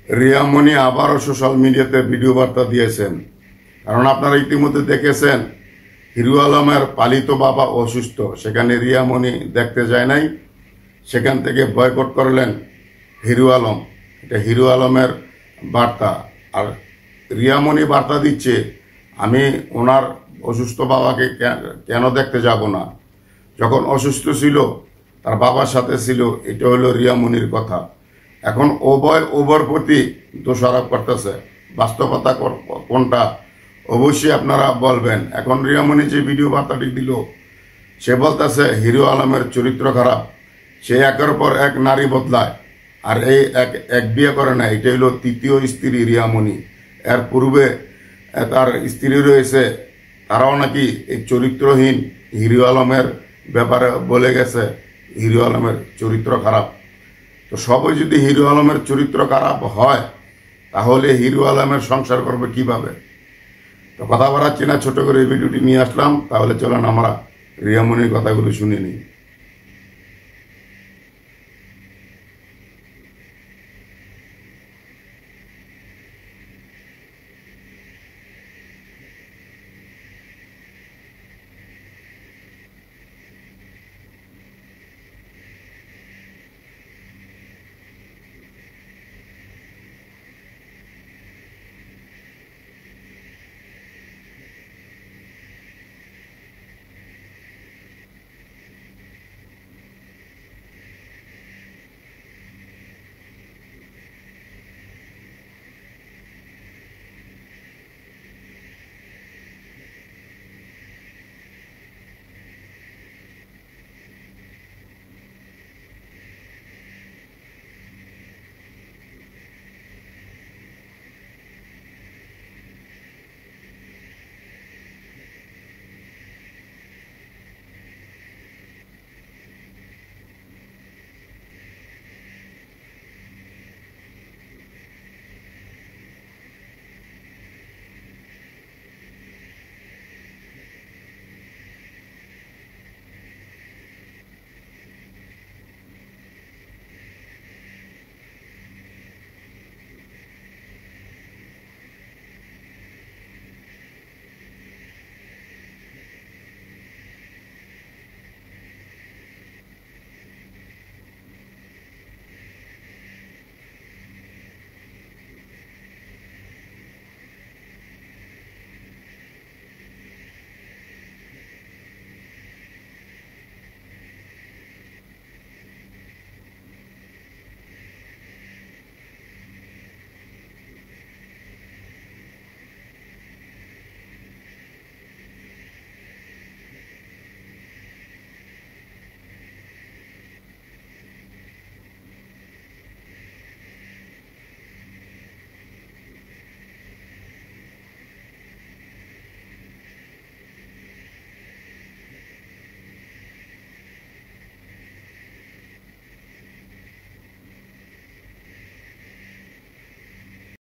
রিয়ামণি আবারও সোশ্যাল মিডিয়াতে ভিডিও বার্তা দিয়েছেন। কারণ আপনারা ইতিমধ্যে দেখেছেন হিরো আলমের পালিত বাবা অসুস্থ, সেখানে রিয়ামণি দেখতে যায় নাই, সেখান থেকে বয়কট করলেন হিরো আলম। এটা হিরো আলমের বার্তা। আর রিয়ামণি বার্তা দিচ্ছে আমি ওনার অসুস্থ বাবাকে কেন দেখতে যাব না, যখন অসুস্থ ছিল তার বাবার সাথে ছিল। এটা হলো রিয়ামণির কথা। এখন ওভার প্রতি দোষারোপ করতেছে, বাস্তবতা কোনটা অবশ্যই আপনারা বলবেন। এখন রিয়ামণি যে ভিডিও বার্তাটি দিল, সে বলতেছে হিরো আলমের চরিত্র খারাপ, সে একের পর এক নারী বদলায়, আর এই এক বিয়ে করে না। এটা হলো তৃতীয় স্ত্রী রিয়ামণি। এর পূর্বে তার স্ত্রী রয়েছে, তারাও নাকি এই চরিত্রহীন হিরো আলমের ব্যাপারে বলে গেছে হিরো আলমের চরিত্র খারাপ। তো সবাই যদি হিরো আলমের চরিত্র খারাপ হয়, তাহলে হিরো আলমের সংসার করবে কিভাবে? তো কথা বাড়াচ্ছি না, ছোট করে এই ভিডিওটি নিয়ে আসলাম। তাহলে চলেন আমরা রিয়ামণির কথাগুলো শুনে নিই।